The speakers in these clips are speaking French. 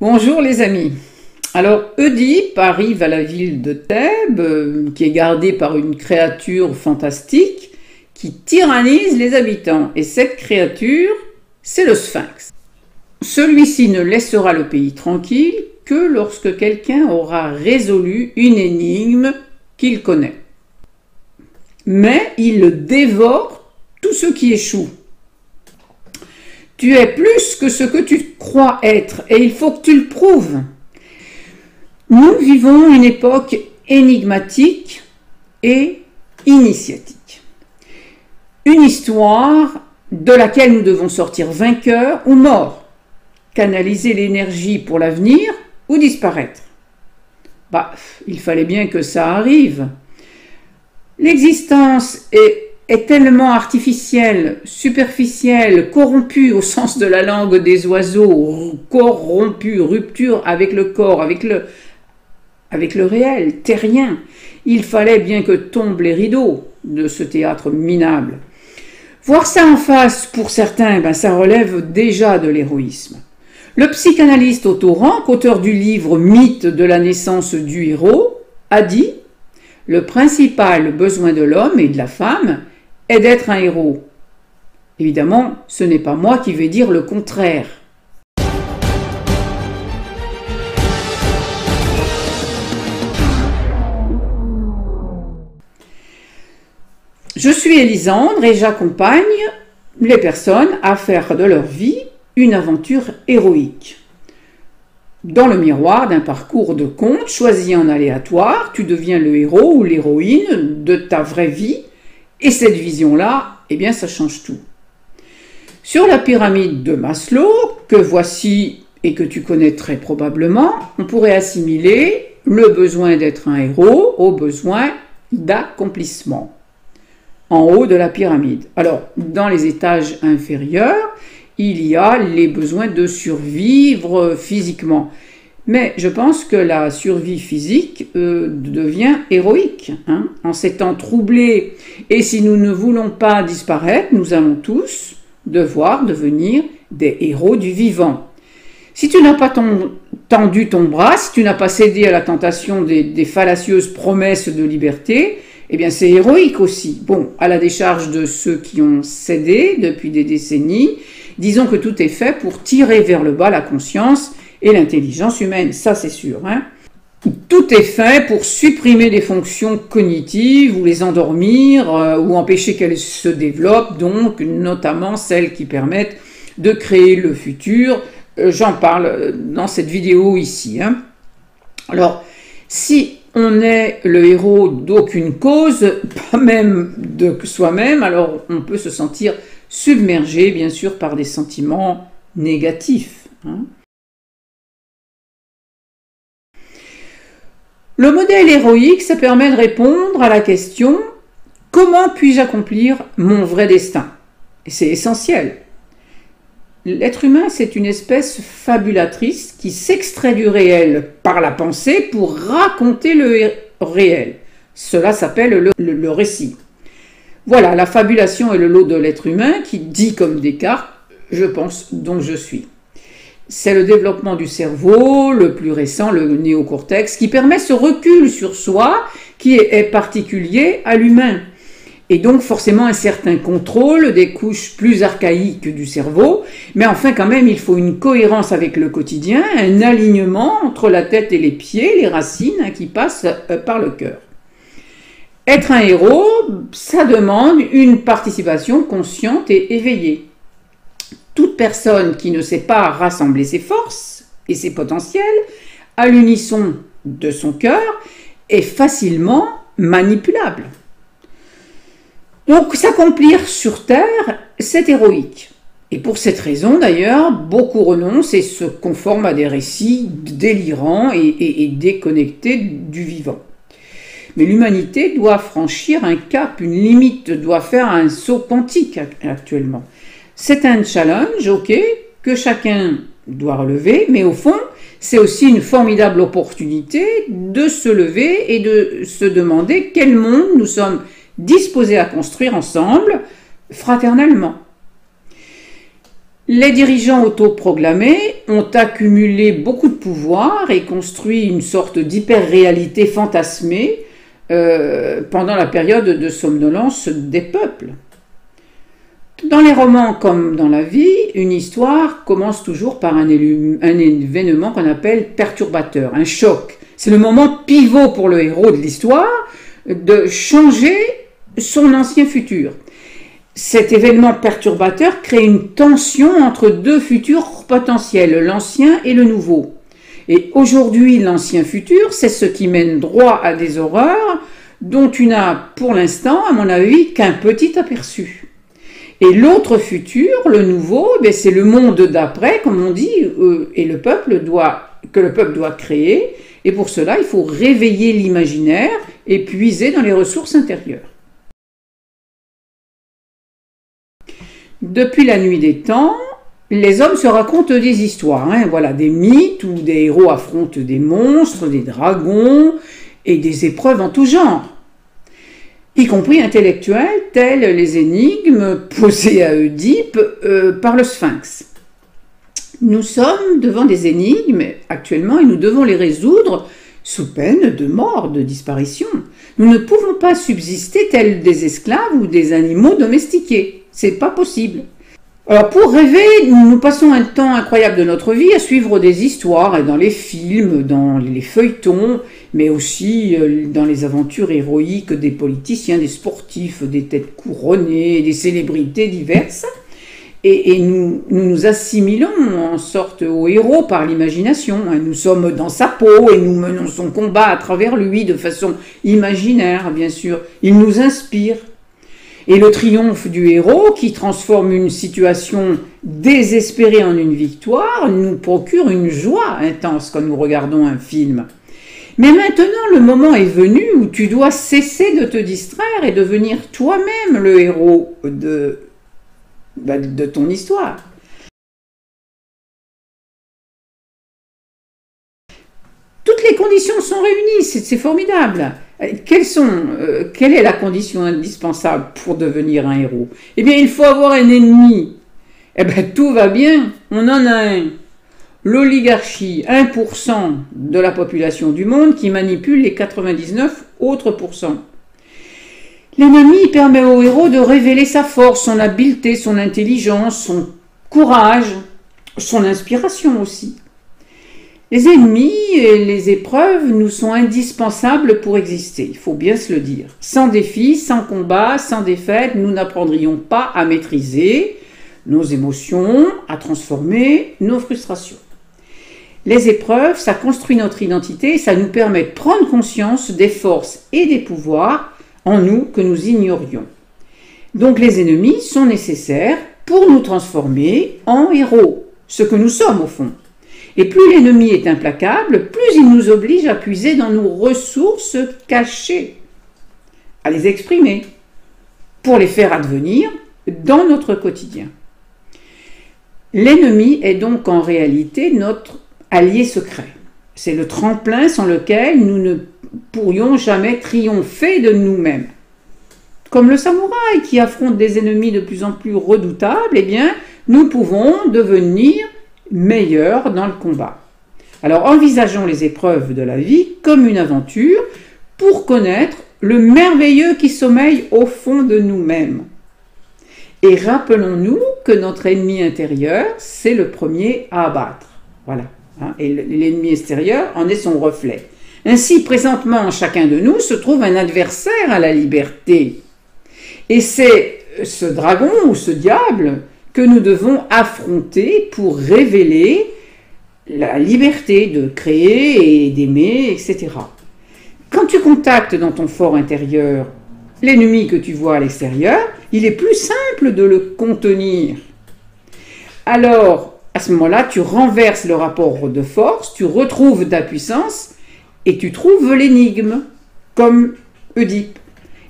Bonjour les amis. Alors Oedipe arrive à la ville de Thèbes, qui est gardée par une créature fantastique qui tyrannise les habitants. Et cette créature, c'est le Sphinx. Celui-ci ne laissera le pays tranquille que lorsque quelqu'un aura résolu une énigme qu'il connaît. Mais il dévore tous ceux qui échouent. Tu es plus que ce que tu crois être et il faut que tu le prouves. Nous vivons une époque énigmatique et initiatique. Une histoire de laquelle nous devons sortir vainqueurs ou morts, canaliser l'énergie pour l'avenir ou disparaître. Il fallait bien que ça arrive. L'existence est tellement artificielle, superficielle, corrompue au sens de la langue des oiseaux, corrompue, rupture avec le corps, avec le réel, terrien. Il fallait bien que tombent les rideaux de ce théâtre minable. Voir ça en face, pour certains, ça relève déjà de l'héroïsme. Le psychanalyste Otto Rank, auteur du livre Mythe de la naissance du héros, a dit « Le principal besoin de l'homme et de la femme est d'être un héros. » Évidemment, ce n'est pas moi qui vais dire le contraire. Je suis Élisandre et j'accompagne les personnes à faire de leur vie une aventure héroïque. Dans le miroir d'un parcours de conte choisi en aléatoire, tu deviens le héros ou l'héroïne de ta vraie vie et cette vision-là, ça change tout. Sur la pyramide de Maslow, que voici et que tu connais très probablement, on pourrait assimiler le besoin d'être un héros au besoin d'accomplissement. En haut de la pyramide. Alors, dans les étages inférieurs, il y a les besoins de survivre physiquement. Mais je pense que la survie physique devient héroïque. En ces temps troublés, et si nous ne voulons pas disparaître, nous allons tous devoir devenir des héros du vivant. Si tu n'as pas tendu ton bras, si tu n'as pas cédé à la tentation des fallacieuses promesses de liberté, c'est héroïque aussi. Bon, à la décharge de ceux qui ont cédé depuis des décennies, disons que tout est fait pour tirer vers le bas la conscience et l'intelligence humaine, ça c'est sûr. Tout est fait pour supprimer des fonctions cognitives ou les endormir ou empêcher qu'elles se développent, donc notamment celles qui permettent de créer le futur. J'en parle dans cette vidéo ici. Alors, si on est le héros d'aucune cause, pas même de soi-même, alors on peut se sentir submergé, bien sûr, par des sentiments négatifs. Le modèle héroïque, ça permet de répondre à la question « Comment puis-je accomplir mon vrai destin ?» Et c'est essentiel. L'être humain, c'est une espèce fabulatrice qui s'extrait du réel par la pensée pour raconter le réel. Cela s'appelle le récit. Voilà, la fabulation est le lot de l'être humain qui dit comme Descartes « je pense donc je suis ». C'est le développement du cerveau, le plus récent, le néocortex, qui permet ce recul sur soi qui est particulier à l'humain. Et donc forcément un certain contrôle des couches plus archaïques du cerveau, mais enfin quand même il faut une cohérence avec le quotidien, un alignement entre la tête et les pieds, les racines qui passent par le cœur. Être un héros, ça demande une participation consciente et éveillée. Toute personne qui ne sait pas rassembler ses forces et ses potentiels à l'unisson de son cœur est facilement manipulable. Donc, s'accomplir sur Terre, c'est héroïque. Et pour cette raison, d'ailleurs, beaucoup renoncent et se conforment à des récits délirants et déconnectés du vivant. Mais l'humanité doit franchir un cap, une limite, doit faire un saut quantique actuellement. C'est un challenge, ok, que chacun doit relever, mais au fond, c'est aussi une formidable opportunité de se lever et de se demander quel monde nous sommes disposés à construire ensemble, fraternellement. Les dirigeants autoproclamés ont accumulé beaucoup de pouvoir et construit une sorte d'hyper-réalité fantasmée pendant la période de somnolence des peuples. Dans les romans comme dans la vie, une histoire commence toujours par un événement qu'on appelle perturbateur, un choc. C'est le moment pivot pour le héros de l'histoire de changer son ancien futur. Cet événement perturbateur crée une tension entre deux futurs potentiels, l'ancien et le nouveau. Et aujourd'hui, l'ancien futur, c'est ce qui mène droit à des horreurs dont tu n'as pour l'instant, à mon avis, qu'un petit aperçu. Et l'autre futur, le nouveau, c'est le monde d'après, comme on dit, et que le peuple doit créer. Et pour cela, il faut réveiller l'imaginaire et puiser dans les ressources intérieures. Depuis la nuit des temps, les hommes se racontent des histoires, voilà, des mythes où des héros affrontent des monstres, des dragons et des épreuves en tout genre, y compris intellectuelles, telles les énigmes posées à Oedipe par le Sphinx. Nous sommes devant des énigmes actuellement et nous devons les résoudre sous peine de mort, de disparition. Nous ne pouvons pas subsister tels des esclaves ou des animaux domestiqués. C'est pas possible. Alors pour rêver, nous passons un temps incroyable de notre vie à suivre des histoires et dans les films, dans les feuilletons, mais aussi dans les aventures héroïques des politiciens, des sportifs, des têtes couronnées, des célébrités diverses. Et nous nous assimilons en sorte au héros par l'imagination. Nous sommes dans sa peau et nous menons son combat à travers lui de façon imaginaire, bien sûr. Il nous inspire. Et le triomphe du héros, qui transforme une situation désespérée en une victoire, nous procure une joie intense quand nous regardons un film. Mais maintenant, le moment est venu où tu dois cesser de te distraire et devenir toi-même le héros de ton histoire. Toutes les conditions sont réunies, c'est formidable. Quelle est la condition indispensable pour devenir un héros? Eh bien, il faut avoir un ennemi. Eh bien, tout va bien, on en a un. L'oligarchie, 1% de la population du monde qui manipule les 99 autres pourcents. L'ennemi permet au héros de révéler sa force, son habileté, son intelligence, son courage, son inspiration aussi. Les ennemis et les épreuves nous sont indispensables pour exister, il faut bien se le dire. Sans défis, sans combat, sans défaite, nous n'apprendrions pas à maîtriser nos émotions, à transformer nos frustrations. Les épreuves, ça construit notre identité et ça nous permet de prendre conscience des forces et des pouvoirs en nous que nous ignorions. Donc les ennemis sont nécessaires pour nous transformer en héros, ce que nous sommes au fond. Et plus l'ennemi est implacable, plus il nous oblige à puiser dans nos ressources cachées, à les exprimer, pour les faire advenir dans notre quotidien. L'ennemi est donc en réalité notre allié secret. C'est le tremplin sans lequel nous ne pourrions jamais triompher de nous-mêmes. Comme le samouraï qui affronte des ennemis de plus en plus redoutables, eh bien, nous pouvons devenir meilleurs dans le combat. Alors envisageons les épreuves de la vie comme une aventure pour connaître le merveilleux qui sommeille au fond de nous-mêmes. Et rappelons-nous que notre ennemi intérieur, c'est le premier à abattre. Voilà. Et l'ennemi extérieur en est son reflet. Ainsi, présentement, en chacun de nous se trouve un adversaire à la liberté. Et c'est ce dragon ou ce diable que nous devons affronter pour révéler la liberté de créer et d'aimer, etc. Quand tu contactes dans ton fort intérieur l'ennemi que tu vois à l'extérieur, il est plus simple de le contenir. Alors, à ce moment-là, tu renverses le rapport de force, tu retrouves ta puissance et tu trouves l'énigme, comme Oedipe.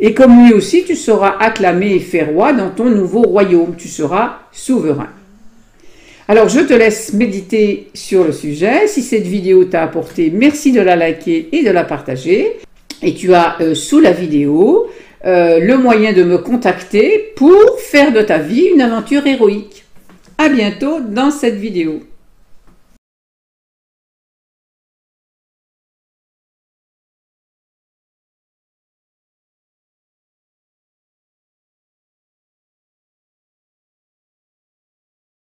Et comme lui aussi, tu seras acclamé et fait roi dans ton nouveau royaume. Tu seras souverain. Alors, je te laisse méditer sur le sujet. Si cette vidéo t'a apporté, merci de la liker et de la partager. Et tu as sous la vidéo le moyen de me contacter pour faire de ta vie une aventure héroïque. À bientôt dans cette vidéo.